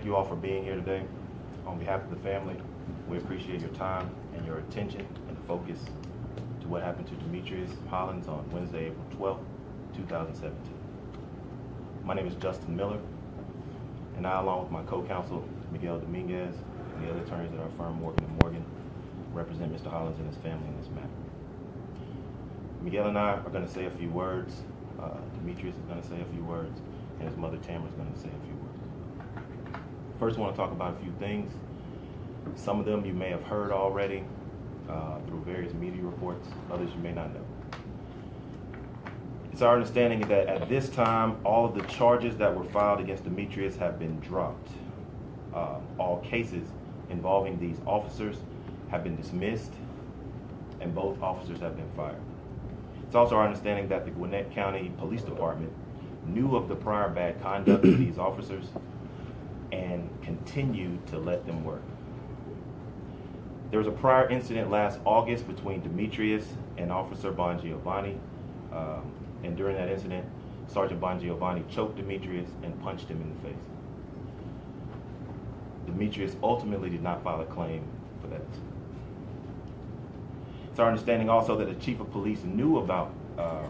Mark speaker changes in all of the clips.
Speaker 1: thank you all for being here today. On behalf of the family, we appreciate your time and your attention and focus to what happened to Demetrius Hollins on Wednesday, April 12th, 2017. My name is Justin Miller, and I, along with my co-counsel, Miguel Dominguez, and the other attorneys at our firm, Morgan & Morgan, represent Mr. Hollins and his family in this matter. Miguel and I are going to say a few words. Demetrius is going to say a few words, and his mother Tamara is going to say a few words. First, I want to talk about a few things. Some of them you may have heard already through various media reports. Others you may not know. It's our understanding that at this time, all of the charges that were filed against Demetrius have been dropped. All cases involving these officers have been dismissed, and both officers have been fired. It's also our understanding that the Gwinnett County Police Department knew of the prior bad conduct of these officers and continued to let them work. There was a prior incident last August between Demetrius and Officer Bongiovanni, and during that incident, Sergeant Bongiovanni choked Demetrius and punched him in the face. Demetrius ultimately did not file a claim for that incident. It's our understanding also that the chief of police knew about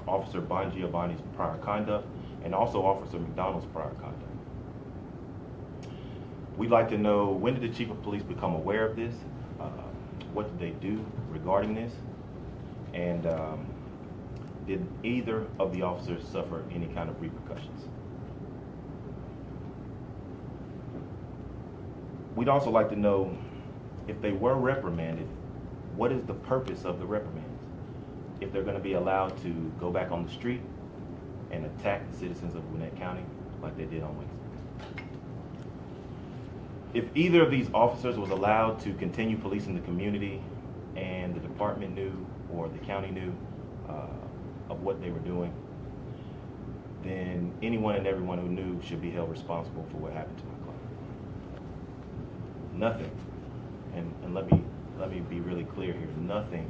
Speaker 1: Officer Bongiovanni's prior conduct and also Officer McDonald's prior conduct. We'd like to know, when did the chief of police become aware of this? What did they do regarding this? And did either of the officers suffer any kind of repercussions? We'd also like to know, if they were reprimanded, what is the purpose of the reprimands? If they're going to be allowed to go back on the street and attack the citizens of Gwinnett County like they did on Wednesday. If either of these officers was allowed to continue policing the community and the department knew, or the county knew, of what they wwere doing, then anyone and everyone who knew should be held responsible for what happened to my client. Nothing, and let me be really clear here, nothing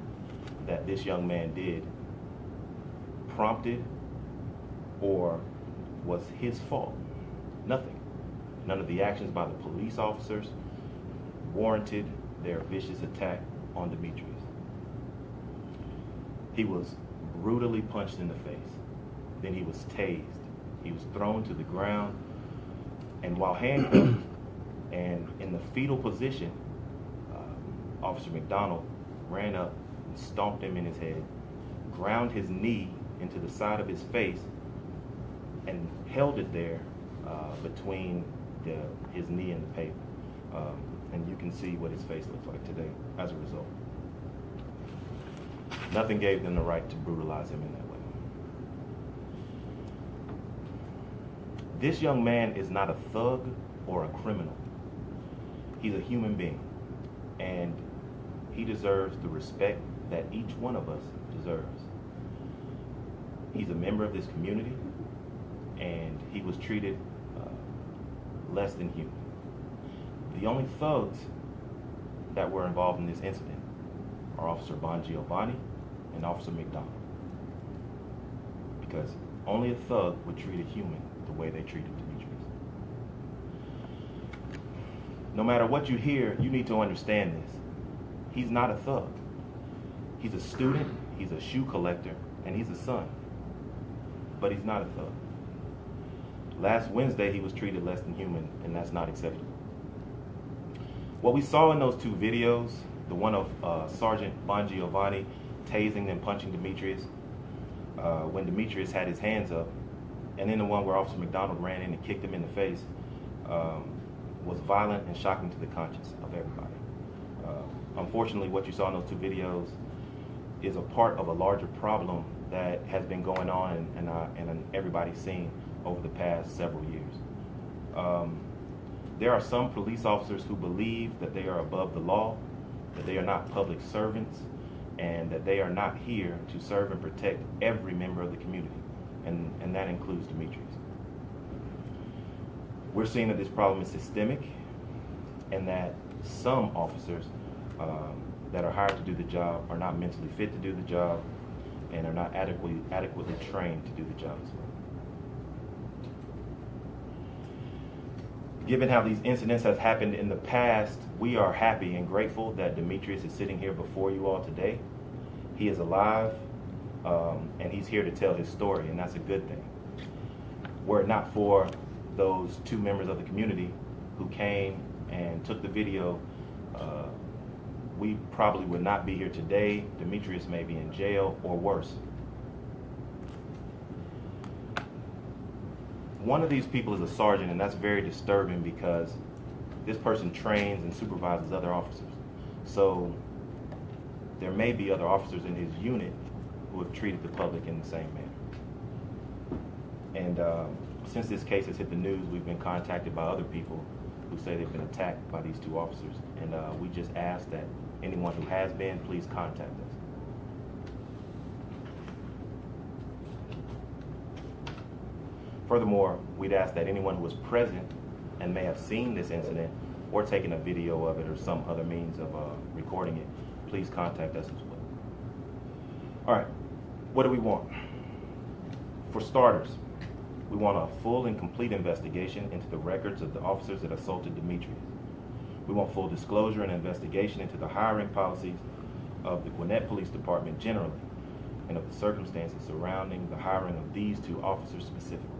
Speaker 1: that this young man did prompted or was his fault. Nothing. None of the actions by the police officers warranted their vicious attack on Demetrius. He was brutally punched in the face. Then he was tased. He was thrown to the ground, and while handcuffed and in the fetal position, Officer McDonald ran up and stomped him in his head, ground his knee into the side of his face, and held it there between his knee and the pavement. And you can see what his face looks like today as a result. Nothing gave them the right to brutalize him in that way. This young man is not a thug or a criminal. He's a human being, and he deserves the respect that each one of us deserves. He's a member of this community, and he was treated less than human. The only thugs that were involved in this incident are Officer Bongiovanni and Officer McDonald, because only a thug would treat a human the way they treated Demetrius. No matter what you hear, you need to understand this. He's not a thug. He's a student, he's a shoe collector, and he's a son. But he's not a thug. Last Wednesday, he was treated less than human, and that's not acceptable. What we saw in those two videos, the one of Sergeant Bongiovanni tasing and punching Demetrius when Demetrius had his hands up, and then the one where Officer McDonald ran in and kicked him in the face, was violent and shocking to the conscience of everybody. Unfortunately, what you saw in those two videos is a part of a larger problem that has been going on and everybody's seen over the past several years. There are some police officers who believe that they are above the law, that they are not public servants, and that they are not here to serve and protect every member of the community, and that includes Demetrius. We're seeing that this problem is systemic, and that some officers that are hired to do the job are not mentally fit to do the job and are not adequately trained to do the job as well. Given how these incidents have happened in the past, we are happy and grateful that Demetrius is sitting here before you all today. He is alive, and he's here to tell his story, and that's a good thing. Were it not for those two members of the community who came and took the video, we probably would not be here today. Demetrius may be in jail or worse. One of these people is a sergeant, and that's very disturbing because this person trains and supervises other officers. So there may be other officers in his unit who have treated the public in the same manner. And since this case has hit the news, we've been contacted by other people who say they've been attacked by these two officers. And we just ask that anyone who has been, please contact us. Furthermore, we'd ask that anyone who was present and may have seen this incident or taken a video of it or some other means of recording it, please contact us as well. All right, what do we want? For starters, we want a full and complete investigation into the records of the officers that assaulted Demetrius. We want full disclosure and investigation into the hiring policies of the Gwinnett Police Department generally, and of the circumstances surrounding the hiring of these two officers specifically.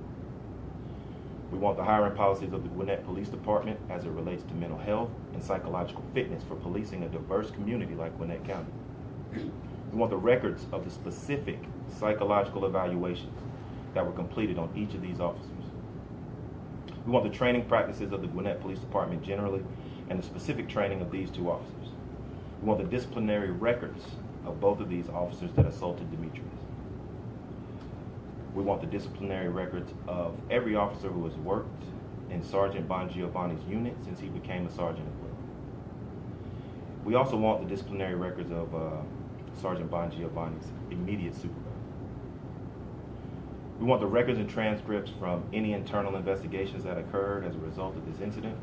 Speaker 1: We want the hiring policies of the Gwinnett Police Department as it relates to mental health and psychological fitness for policing a diverse community like Gwinnett County. We want the records of the specific psychological evaluations that were completed on each of these officers. We want the training practices of the Gwinnett Police Department generally and the specific training of these two officers. We want the disciplinary records of both of these officers that assaulted Demetrius. We want the disciplinary records of every officer who has worked in Sergeant Bongiovanni's unit since he became a sergeant as well. We also want the disciplinary records of Sergeant Bongiovanni's immediate supervisor. We want the records and transcripts from any internal investigations that occurred as a result of this incident.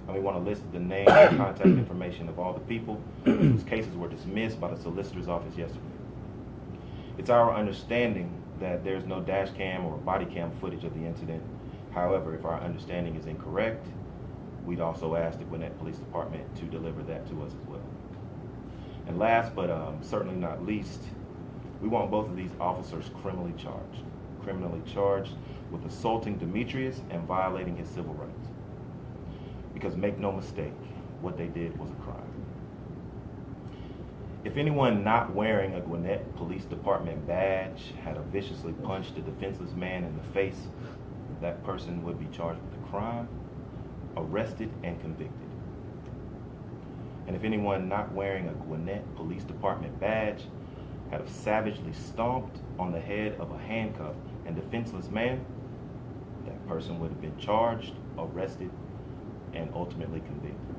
Speaker 1: And we want to list the name and contact information of all the people whose cases were dismissed by the solicitor's office yesterday. It's our understanding that there's no dash cam or body cam footage of the incident. However, if our understanding is incorrect, we'd also ask the Gwinnett Police Department to deliver that to us as well. And last but certainly not least, we want both of these officers criminally charged with assaulting Demetrius and violating his civil rights. Because make no mistake, what they did was a crime. If anyone not wearing a Gwinnett Police Department badge had viciously punched a defenseless man in the face, that person would be charged with a crime, arrested, and convicted. And if anyone not wearing a Gwinnett Police Department badge had savagely stomped on the head of a handcuffed and defenseless man, that person would have been charged, arrested, and ultimately convicted.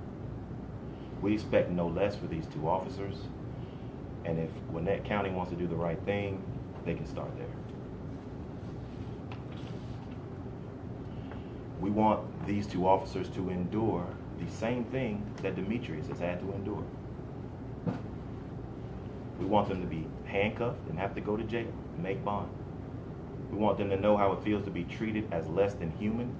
Speaker 1: We expect no less for these two officers, and if Gwinnett County wants to do the right thing, they can start there. We want these two officers to endure the same thing that Demetrius has had to endure. We want them to be handcuffed and have to go to jail and make bond. We want them to know how it feels to be treated as less than human.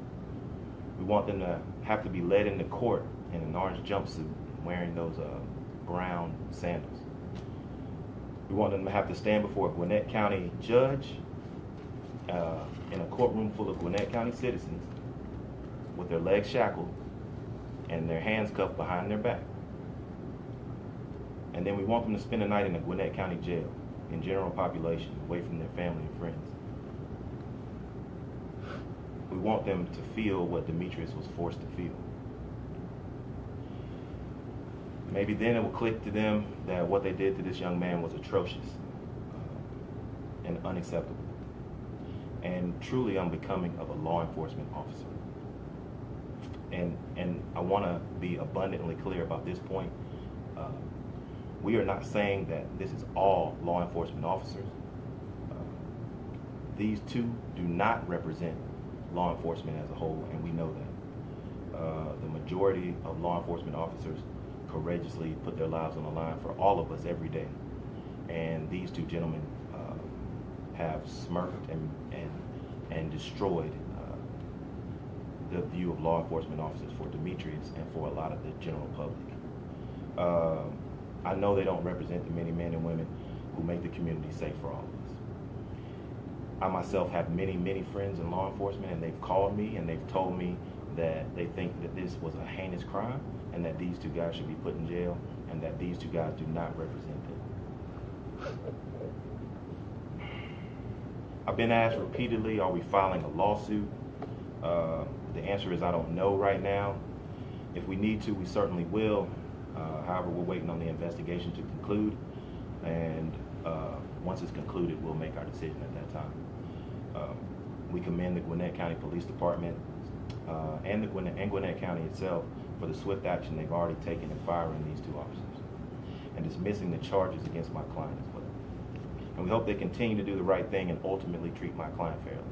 Speaker 1: We want them to have to be led into court in an orange jumpsuit wearing those brown sandals. We want them to have to stand before a Gwinnett County judge in a courtroom full of Gwinnett County citizens with their legs shackled and their hands cuffed behind their back. And then we want them to spend the night in a Gwinnett County jail in general population, away from their family and friends. We want them to feel what Demetrius was forced to feel. Maybe then it will click to them that what they did to this young man was atrocious and unacceptable and truly unbecoming of a law enforcement officer. And I want to be abundantly clear about this point. We are not saying that this is all law enforcement officers. These two do not represent law enforcement as a whole, and we know that. The majority of law enforcement officers courageously put their lives on the line for all of us every day. And these two gentlemen have smirked and destroyed the view of law enforcement officers for Demetrius and for a lot of the general public. I know they don't represent the many men and women who make the community safe for all of us. I myself have many, many friends in law enforcement, and they've called me and they've told me that they think that this was a heinous crime and that these two guys should be put in jail and that these two guys do not represent them. I've been asked repeatedly, are we filing a lawsuit? The answer is I don't know right now. If we need to, we certainly will. However, we're waiting on the investigation to conclude, and once it's concluded, we'll make our decision at that time. We commend the Gwinnett County Police Department and Gwinnett County itself for the swift action they've already taken in firing these two officers and dismissing the charges against my client as well. And we hope they continue to do the right thing and ultimately treat my client fairly.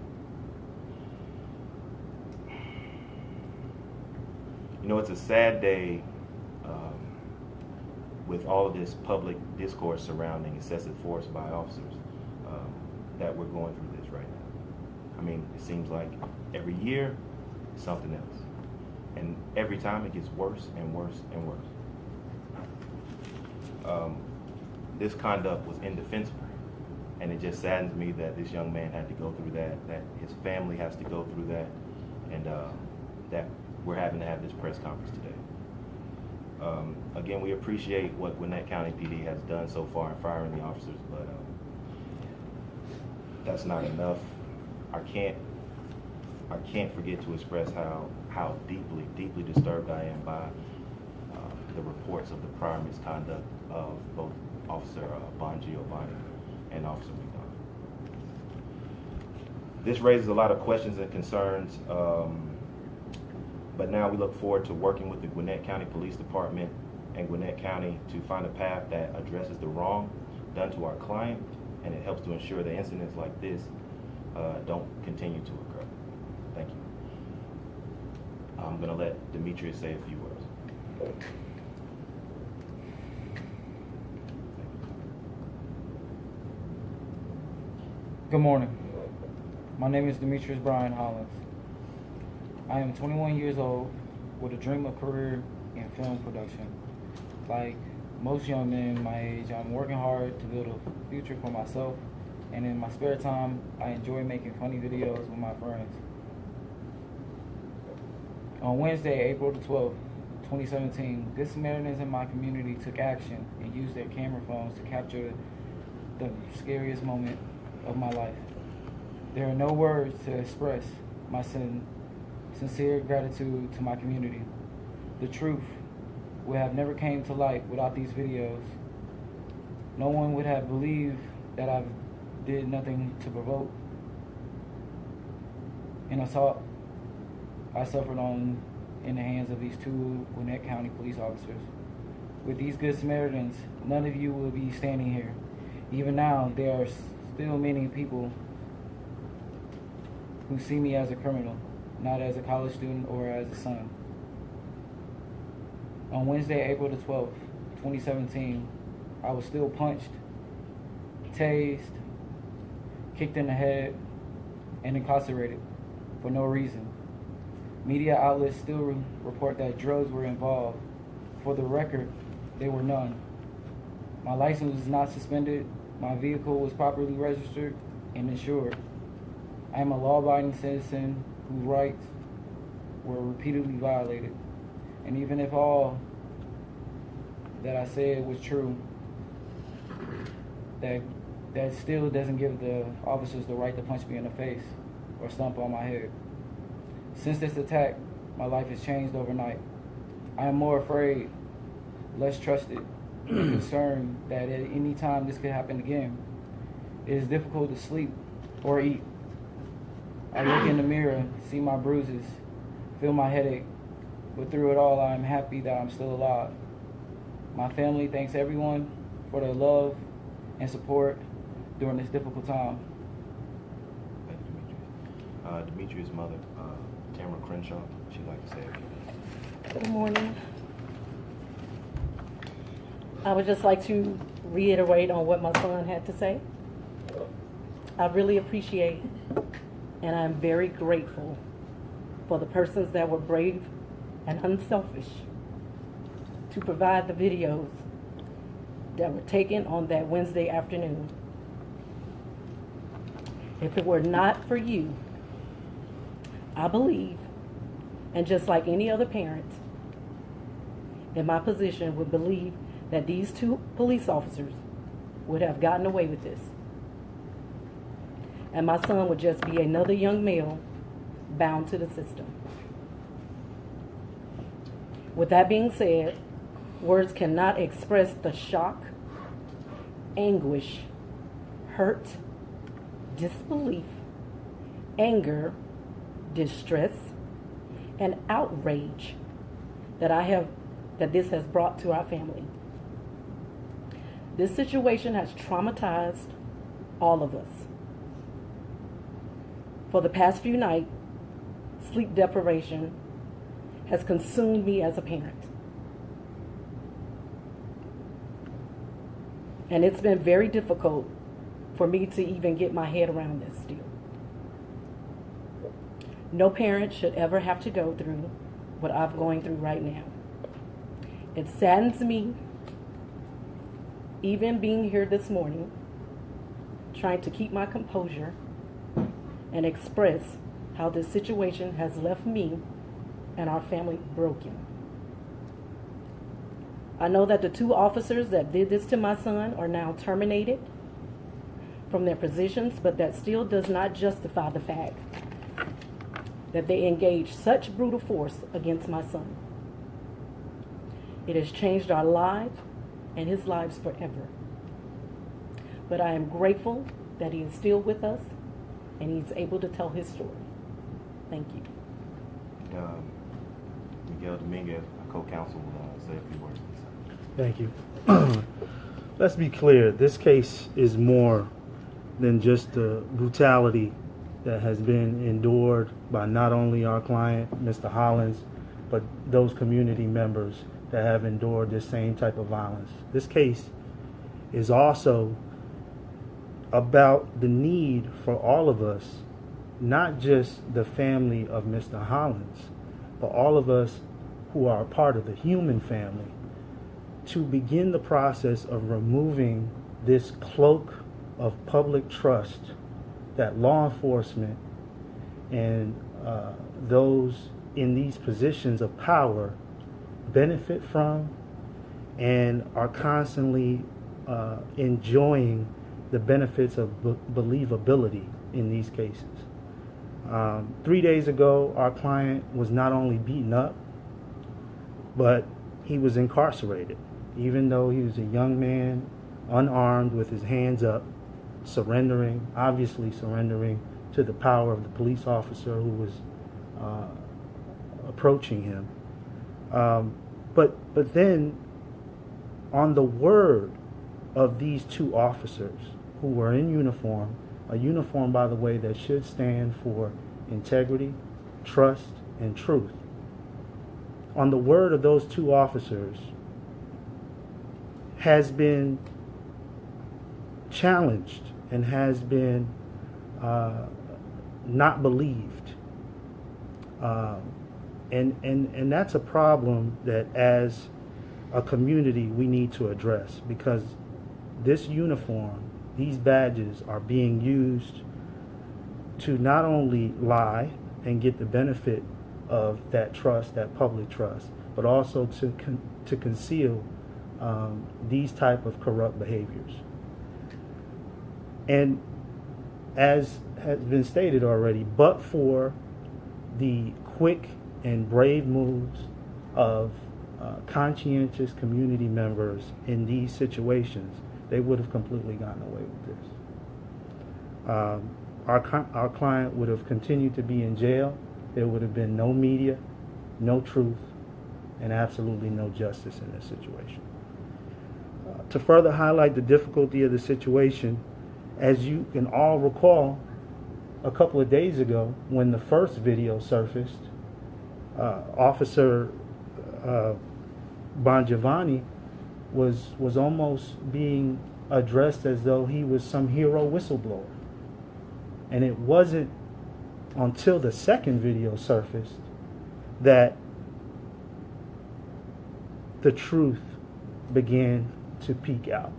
Speaker 1: You know, it's a sad day with all of this public discourse surrounding excessive force by officers that we're going through this right now. I mean, it seems like every year, something else. And every time it gets worse and worse and worse. This conduct was indefensible. And it just saddens me that this young man had to go through that his family has to go through that, and that we're having to have this press conference today. Again, we appreciate what Gwinnett County PD has done so far in firing the officers, but that's not enough. I can't forget to express how deeply disturbed I am by the reports of the prior misconduct of both Officer Giovanni and Officer McDonald. This raises a lot of questions and concerns, but now we look forward to working with the Gwinnett County Police Department and Gwinnett County to find a path that addresses the wrong done to our client, and it helps to ensure that incidents like this don't continue to occur. Thank you. I'm going to let Demetrius say a few words.
Speaker 2: Good morning. My name is Demetrius Brian Hollins. I am 21 years old with a dream of career in film production. Like most young men my age, I'm working hard to build a future for myself, and in my spare time, I enjoy making funny videos with my friends. On Wednesday, April the 12th, 2017, Good Samaritans in my community took action and used their camera phones to capture the scariest moment of my life. There are no words to express my sincere gratitude to my community. The truth would have never came to light without these videos. No one would have believed that I did nothing to provoke an assault I suffered in the hands of these two Gwinnett County police officers. With these Good Samaritans, none of you will be standing here. Even now, there are still many people who see me as a criminal, not as a college student or as a son. On Wednesday, April the 12th, 2017, I was still punched, tased, kicked in the head, and incarcerated for no reason. Media outlets still report that drugs were involved. For the record, there were none. My license was not suspended. My vehicle was properly registered and insured. I am a law-abiding citizen whose rights were repeatedly violated. And even if all that I said was true, that still doesn't give the officers the right to punch me in the face or stomp on my head. Since this attack, my life has changed overnight. I am more afraid, less trusted, and concerned that at any time this could happen again. It is difficult to sleep or eat. I look in the mirror, see my bruises, feel my headache, but through it all, I am happy that I'm still alive. My family thanks everyone for their love and support during this difficult time.
Speaker 1: Thank you, Demetrius. Demetrius' mother, Tamara Crenshaw, she'd like to say a few.
Speaker 3: Good morning. I would just like to reiterate on what my son had to say. I really appreciate and I'm very grateful for the persons that were brave and unselfish to provide the videos that were taken on that Wednesday afternoon. If it were not for you, I believe, and just like any other parent in my position would believe, that these two police officers would have gotten away with this. And my son would just be another young male bound to the system. With that being said, words cannot express the shock, anguish, hurt, disbelief, anger, distress, and outrage that this has brought to our family. This situation has traumatized all of us. For the past few nights, sleep deprivation has consumed me as a parent. And it's been very difficult for me to even get my head around this still. No parent should ever have to go through what I'm going through right now. It saddens me, even being here this morning, trying to keep my composure and express how this situation has left me and our family broken. I know that the two officers that did this to my son are now terminated from their positions, but that still does not justify the fact that they engaged such brutal force against my son. It has changed our lives and his lives forever. But I am grateful that he is still with us and he's able to tell his story. Thank you.
Speaker 1: Miguel Dominguez, our co-counsel, will say a few words.
Speaker 4: Thank you. Let's be clear. This case is more than just the brutality that has been endured by not only our client, Mr. Hollins, but those community members that have endured this same type of violence. This case is also about the need for all of us, not just the family of Mr. Hollins, but all of us who are a part of the human family, to begin the process of removing this cloak of public trust that law enforcement and those in these positions of power benefit from and are constantly enjoying the benefits of believability in these cases. 3 days ago, our client was not only beaten up, but he was incarcerated, even though he was a young man, unarmed, with his hands up, obviously surrendering to the power of the police officer who was approaching him. But then, on the word of these two officers who were in uniform, a uniform, by the way, that should stand for integrity, trust, and truth. On the word of those two officers has been challenged and has been not believed. And that's a problem that as a community we need to address, because this uniform, these badges are being used to not only lie and get the benefit of that trust, that public trust, but also to conceal these type of corrupt behaviors. And as has been stated already, but for the quick and brave moves of conscientious community members in these situations, they would have completely gotten away with this. Our client would have continued to be in jail. There would have been no media, no truth, and absolutely no justice in this situation. To further highlight the difficulty of the situation, as you can all recall, a couple of days ago when the first video surfaced, Officer Bongiovanni was almost being addressed as though he was some hero whistleblower. And it wasn't until the second video surfaced that the truth began to peek out.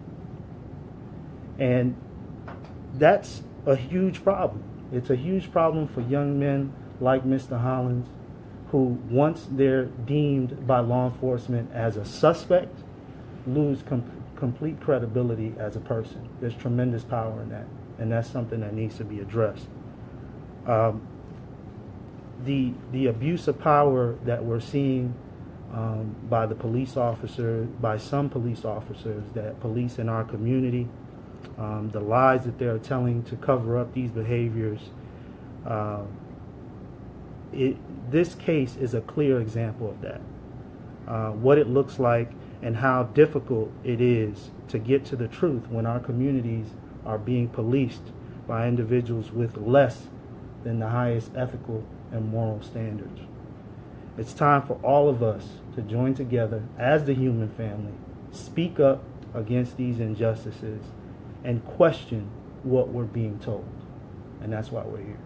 Speaker 4: And that's a huge problem. It's a huge problem for young men like Mr. Hollins, who, once they're deemed by law enforcement as a suspect, lose complete credibility as a person. There's tremendous power in that, and that's something that needs to be addressed. The abuse of power that we're seeing by the police officers, by some police officers that police in our community, the lies that they're telling to cover up these behaviors, this case is a clear example of that. What it looks like and how difficult it is to get to the truth when our communities are being policed by individuals with less than the highest ethical and moral standards. It's time for all of us to join together as the human family, speak up against these injustices, and question what we're being told. And that's why we're here.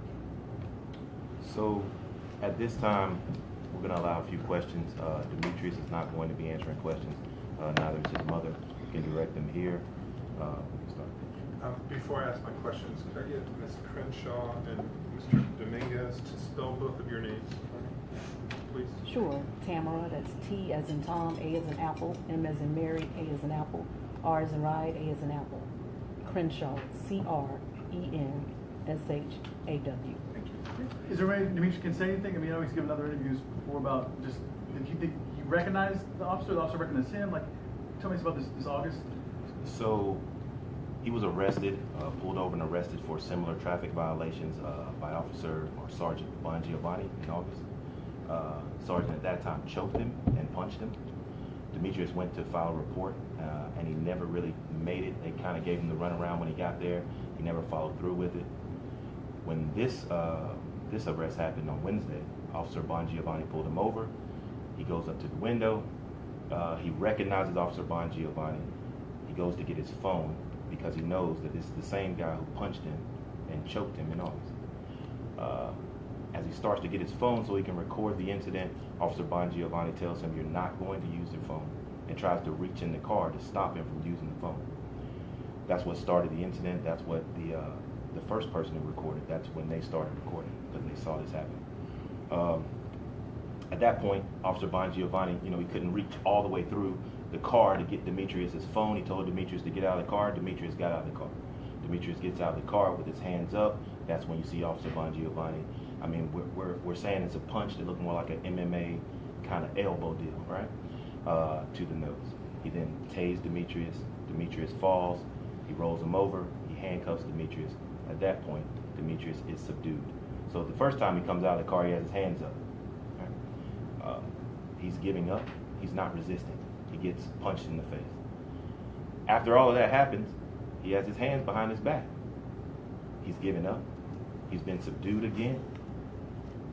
Speaker 1: So at this time, we're going to allow a few questions. Demetrius is not going to be answering questions. Neither is his mother. You can direct them here. We can start.
Speaker 5: Before I ask my questions, could I get Ms. Crenshaw and Mr. Dominguez to spell both of your names, please?
Speaker 3: Sure. Tamara, that's T as in Tom, A as in Apple, M as in Mary, A as in Apple, R as in Ride, A as in Apple. Crenshaw, C-R-E-N-S-H-A-W.
Speaker 5: Thank you.
Speaker 6: Is there a way Demetrius can say anything? I mean, I know he's given other interviews before about just, did he recognize the officer recognized him? Like, tell me about this August.
Speaker 1: So he was arrested, pulled over and arrested for similar traffic violations by Officer or Sergeant Bongiovanni in August. Sergeant at that time choked him and punched him. Demetrius went to file a report, and he never really made it. They kind of gave him the runaround when he got there. He never followed through with it. When this arrest happened on Wednesday, Officer Bongiovanni pulled him over. He goes up to the window. He recognizes Officer Bongiovanni. He goes to get his phone because he knows that this is the same guy who punched him and choked him in August. As he starts to get his phone so he can record the incident, Officer Bongiovanni tells him, "You're not going to use your phone," and tries to reach in the car to stop him from using the phone. That's what started the incident. That's what the first person who recorded, that's when they started recording, because they saw this happen. At that point, Officer Bongiovanni, he couldn't reach all the way through the car to get Demetrius's phone. He told Demetrius to get out of the car. Demetrius got out of the car. Demetrius gets out of the car with his hands up. That's when you see Officer Bongiovanni. I mean, we're saying it's a punch that looked more like an MMA kind of elbow deal, right? To the nose. He then tased Demetrius. Demetrius falls. He rolls him over. He handcuffs Demetrius. At that point, Demetrius is subdued. So the first time he comes out of the car, he has his hands up. Right? He's giving up. He's not resisting. He gets punched in the face. After all of that happens, he has his hands behind his back. He's given up. He's been subdued again.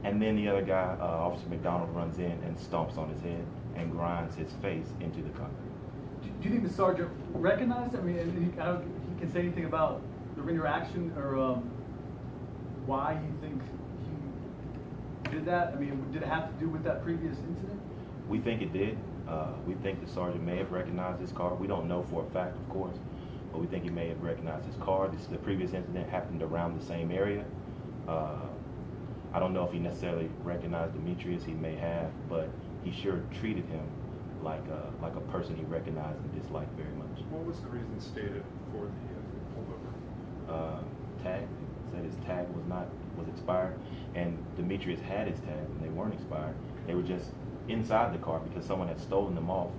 Speaker 1: And then the other guy, Officer McDonald, runs in and stomps on his head and grinds his face into the concrete.
Speaker 6: Do you think the sergeant recognized? I mean, he can say anything about the interaction or why he thinks he did that? I mean, did it have to do with that previous incident?
Speaker 1: We think it did. We think the sergeant may have recognized his car. We don't know for a fact, of course, but we think he may have recognized his car. The previous incident happened around the same area. I don't know if he necessarily recognized Demetrius. He may have, but he sure treated him like a person he recognized and disliked very much.
Speaker 5: What was the reason stated for the pullover?
Speaker 1: Tag. Said his tag was expired, and Demetrius had his tags and they weren't expired. They were just inside the car because someone had stolen them off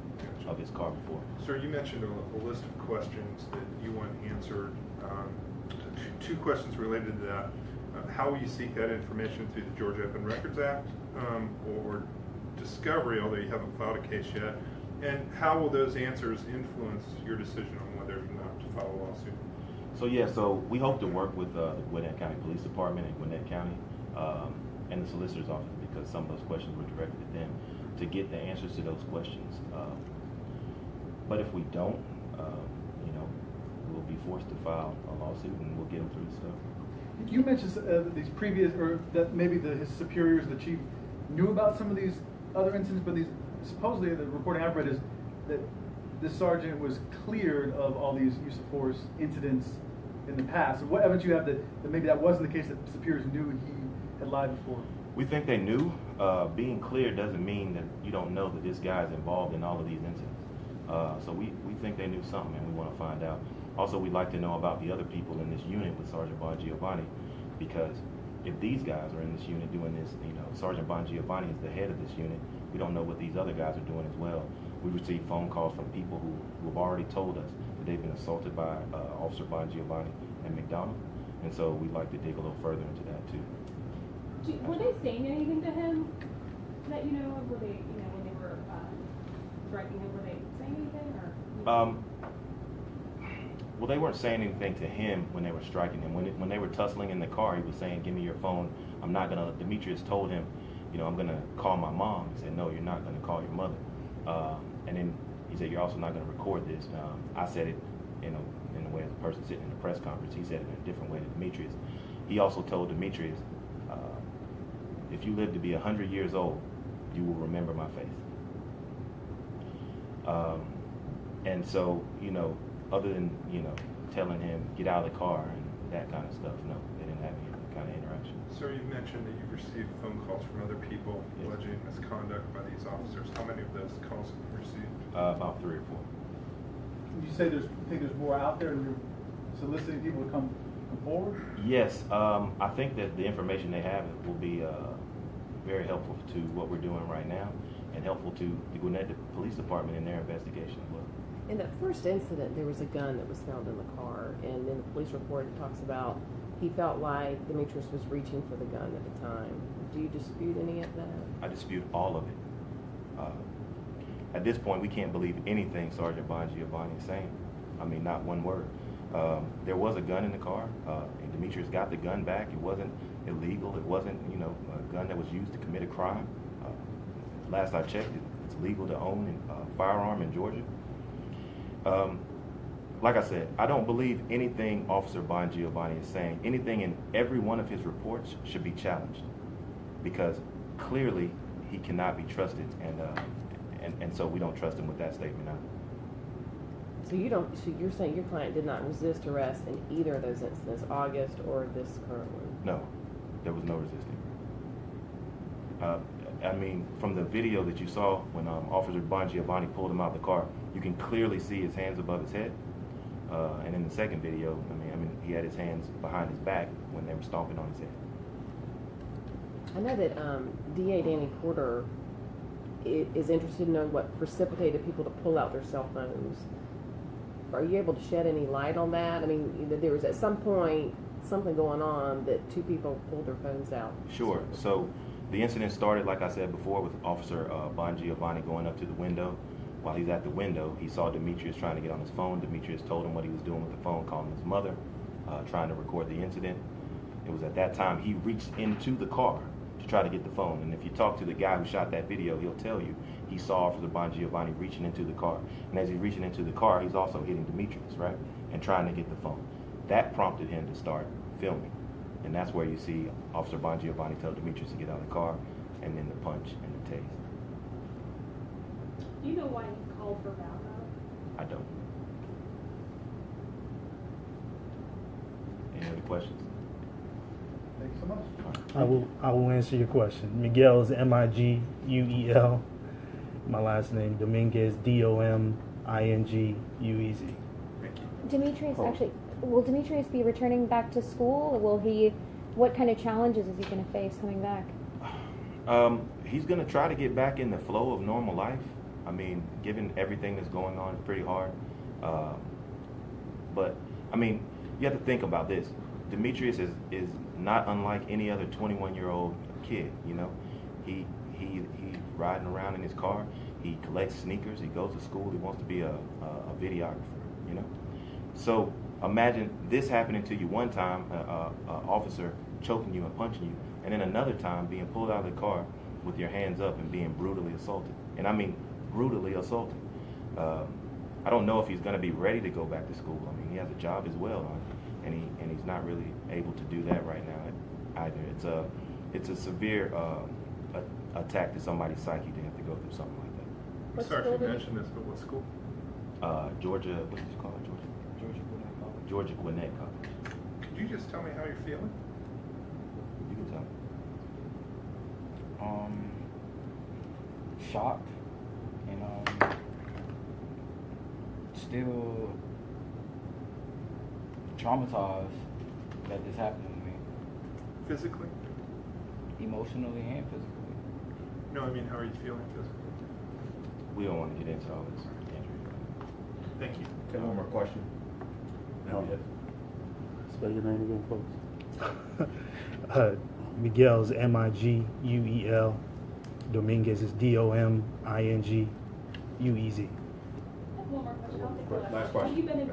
Speaker 1: of his car before.
Speaker 5: Sir, you mentioned a list of questions that you want answered. Two questions related to that. How will you seek that information through the Georgia Open Records Act or discovery, although you haven't filed a case yet? And how will those answers influence your decision on whether or not to file a lawsuit?
Speaker 1: So we hope to work with the Gwinnett County Police Department and Gwinnett County and the solicitor's office, because some of those questions were directed at them, to get the answers to those questions. But if we don't, we'll be forced to file a lawsuit and we'll get them through the stuff.
Speaker 6: You mentioned these previous, or that maybe his superiors, the chief, knew about some of these other incidents, but supposedly the reporting I've read is that this sergeant was cleared of all these use of force incidents in the past. So what evidence you have that maybe that wasn't the case, that superiors knew he had lied before?
Speaker 1: We think they knew. Being cleared doesn't mean that you don't know that this guy is involved in all of these incidents. So we think they knew something, and we want to find out. Also, we'd like to know about the other people in this unit with Sergeant Bongiovanni, because if these guys are in this unit doing this, Sergeant Bongiovanni is the head of this unit. We don't know what these other guys are doing as well. We received phone calls from people who have already told us that they've been assaulted by Officer Bongiovanni and McDonald, and so we'd like to dig a little further into that too.
Speaker 7: Were they saying anything to him that you know of? Were they, when they were striking him, were they saying anything or?
Speaker 1: Well, they weren't saying anything to him when they were striking him. When they were tussling in the car, he was saying, "Give me your phone. I'm not gonna." Demetrius told him, "I'm gonna call my mom." He said, "No, you're not gonna call your mother." And then he said, "You're also not gonna record this." I said it, in a way as a person sitting in the press conference. He said it in a different way to Demetrius. He also told Demetrius, "If you live to be 100 years old, you will remember my face." And so, other than, telling him, get out of the car and that kind of stuff, no, they didn't have any kind of interaction.
Speaker 5: Sir, you mentioned that you've received phone calls from other people alleging misconduct by these officers. How many of those calls have you received?
Speaker 1: About 3 or 4.
Speaker 6: You say you think there's more out there, and you're soliciting people to come forward?
Speaker 1: Yes, I think that the information they have will be very helpful to what we're doing right now, and helpful to the Gwinnett Police Department in their investigation as well.
Speaker 8: In that first incident, there was a gun that was found in the car, and in the police report it talks about he felt like Demetrius was reaching for the gun at the time. Do you dispute any of that?
Speaker 1: I dispute all of it. At this point, we can't believe anything Sergeant Bongiovanni is saying. I mean, not one word. There was a gun in the car, and Demetrius got the gun back. It wasn't illegal. It wasn't, a gun that was used to commit a crime. Last I checked, it's legal to own a firearm in Georgia. Like I said, I don't believe anything Officer Bongiovanni is saying. Anything in every one of his reports should be challenged, because clearly he cannot be trusted, and so we don't trust him with that statement out.
Speaker 8: So you're saying your client did not resist arrest in either of those incidents, August or this current one?
Speaker 1: No, there was no resisting. I mean, from the video that you saw when Officer Bongiovanni pulled him out of the car, you can clearly see his hands above his head. And in the second video, I mean, he had his hands behind his back when they were stomping on his head.
Speaker 8: I know that DA Danny Porter is interested in knowing what precipitated people to pull out their cell phones. Are you able to shed any light on that? I mean, there was at some point something going on that 2 people pulled their phones out.
Speaker 1: Sure. So the incident started, like I said before, with Officer Bongiovanni going up to the window. While he's at the window, he saw Demetrius trying to get on his phone. Demetrius told him what he was doing with the phone, calling his mother, trying to record the incident. It was at that time he reached into the car to try to get the phone. And if you talk to the guy who shot that video, he'll tell you he saw Officer Bongiovanni reaching into the car. And as he's reaching into the car, he's also hitting Demetrius, right? And trying to get the phone. That prompted him to start filming. And that's where you see Officer Bongiovanni tell Demetrius to get out of the car, and then the punch and the tase.
Speaker 7: Do you know why he called for backup?
Speaker 1: I don't. Any other questions?
Speaker 6: Thank you so much.
Speaker 4: I will answer your question. Miguel is Miguel. My last name Dominguez, Dominguez.
Speaker 5: Thank you.
Speaker 9: Demetrius, will Demetrius be returning back to school? What kind of challenges is he going to face coming back?
Speaker 1: He's going to try to get back in the flow of normal life. I mean, given everything that's going on, it's pretty hard. But, I mean, you have to think about this. Demetrius is not unlike any other 21-year-old kid, He's riding around in his car. He collects sneakers. He goes to school. He wants to be a videographer, So imagine this happening to you one time, officer choking you and punching you, and then another time being pulled out of the car with your hands up and being brutally assaulted. And I mean brutally assaulted. I don't know if he's going to be ready to go back to school. I mean, he has a job as well. and he's not really able to do that right now either. It's a severe attack to somebody's psyche to have to go through something like that.
Speaker 8: What
Speaker 5: Sorry
Speaker 8: school
Speaker 5: if you
Speaker 8: did
Speaker 5: mentioned this, but what school?
Speaker 1: Georgia, what did you call it? Georgia Gwinnett College.
Speaker 5: Could you just tell me how you're feeling?
Speaker 1: You can tell me.
Speaker 2: Shocked and still traumatized that this happened to me,
Speaker 5: Physically?
Speaker 2: emotionally and physically.
Speaker 5: No, I mean, how are you feeling physically?
Speaker 1: We don't want to get into all this, Andrew.
Speaker 5: Thank you.
Speaker 10: Okay, one more question.
Speaker 4: Spell your name again, folks. Miguel's Miguel. Dominguez is Dominguez.
Speaker 7: I have one more question. I'll take the
Speaker 10: Last
Speaker 7: last
Speaker 10: question.
Speaker 7: Have you been in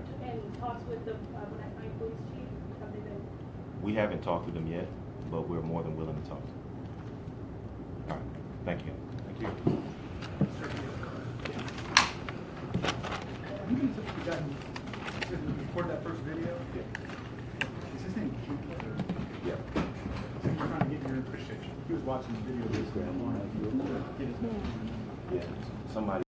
Speaker 7: talks with the Gwinnett County Police Chief? Have they been?
Speaker 1: We haven't talked with them yet, but we're more than willing to talk to them. All right. Thank you.
Speaker 10: Thank you.
Speaker 6: You can touch the guy who recorded that first video? Yeah. Is his name Keith?
Speaker 10: Yeah.
Speaker 6: So you're trying to get your appreciation. He was watching the video this way. I want to get his name.
Speaker 1: Yeah. Somebody.